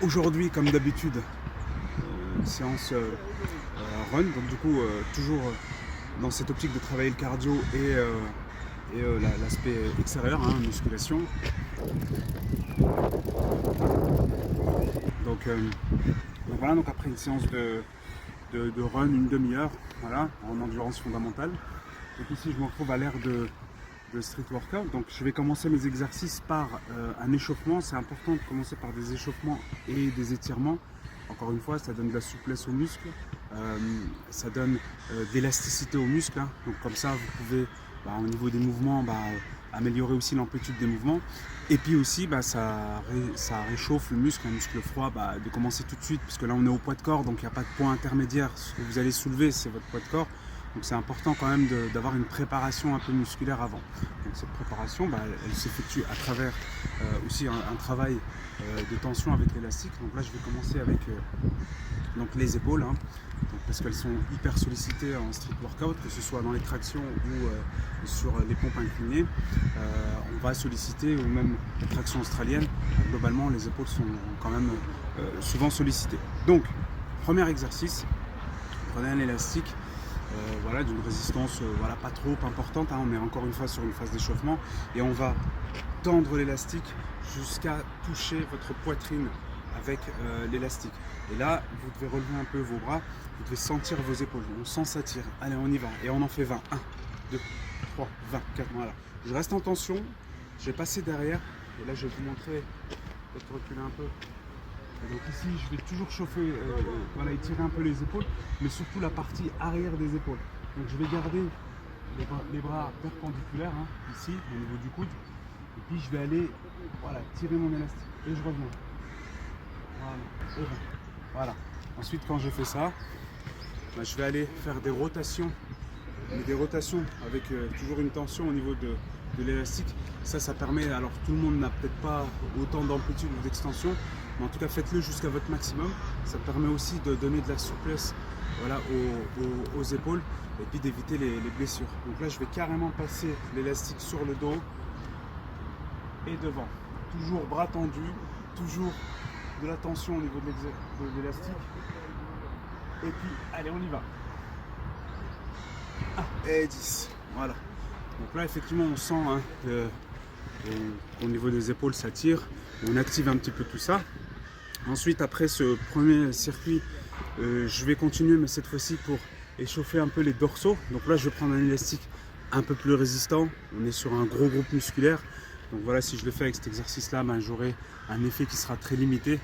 Aujourd'hui, comme d'habitude, séance run, donc du coup toujours dans cette optique de travailler le cardio et l'aspect extérieur, hein, musculation. Donc voilà, donc après une séance de run, une demi-heure, voilà, en endurance fondamentale. Donc ici je me retrouve à l'ère de street workout. Donc je vais commencer mes exercices par un échauffement. C'est important de commencer par des échauffements et des étirements. Encore une fois, ça donne de la souplesse aux muscles, ça donne d'élasticité aux muscles, hein. Donc comme ça, vous pouvez, au niveau des mouvements, améliorer aussi l'amplitude des mouvements. Et puis aussi, ça réchauffe le muscle froid, de commencer tout de suite, puisque là on est au poids de corps, donc il n'y a pas de poids intermédiaire. Ce que vous allez soulever, c'est votre poids de corps. Donc c'est important quand même d'avoir une préparation un peu musculaire avant. Donc cette préparation, elle s'effectue à travers aussi un travail de tension avec l'élastique. Donc là je vais commencer avec donc les épaules, hein, donc parce qu'elles sont hyper sollicitées en street workout, que ce soit dans les tractions ou sur les pompes inclinées. On va solliciter, ou même les tractions australiennes, globalement les épaules sont quand même souvent sollicitées. Donc premier exercice, prenez un élastique. Voilà, d'une résistance pas trop importante, hein. On est encore une fois sur une phase d'échauffement et on va tendre l'élastique jusqu'à toucher votre poitrine avec l'élastique. Et là, vous devez relever un peu vos bras, vous devez sentir vos épaules. On sent ça tirer. Allez, on y va. Et on en fait 20. 1, 2, 3, 20, 4. Voilà. Je reste en tension, je vais passer derrière. Et là, je vais vous montrer, peut-être reculer un peu. Et donc ici, je vais toujours chauffer, étirer un peu les épaules, mais surtout la partie arrière des épaules. Donc je vais garder les bras perpendiculaires, hein, ici, au niveau du coude. Et puis je vais aller tirer mon élastique. Et je reviens. Voilà. Ensuite, quand je fais ça, je vais aller faire des rotations. Mais des rotations avec toujours une tension au niveau de l'élastique. Ça permet, alors tout le monde n'a peut-être pas autant d'amplitude ou d'extension, mais en tout cas faites-le jusqu'à votre maximum. Ça permet aussi de donner de la souplesse aux épaules et puis d'éviter les blessures. Donc là je vais carrément passer l'élastique sur le dos et devant. Toujours bras tendus, toujours de la tension au niveau de l'élastique. Et puis allez, on y va. Et 10. Voilà. Donc là effectivement on sent qu'au niveau des épaules ça tire. On active un petit peu tout ça. Ensuite, après ce premier circuit, je vais continuer, mais cette fois-ci pour échauffer un peu les dorsaux. Donc là je vais prendre un élastique un peu plus résistant. On est sur un gros groupe musculaire. Donc voilà, si je le fais avec cet exercice là, j'aurai un effet qui sera très limité.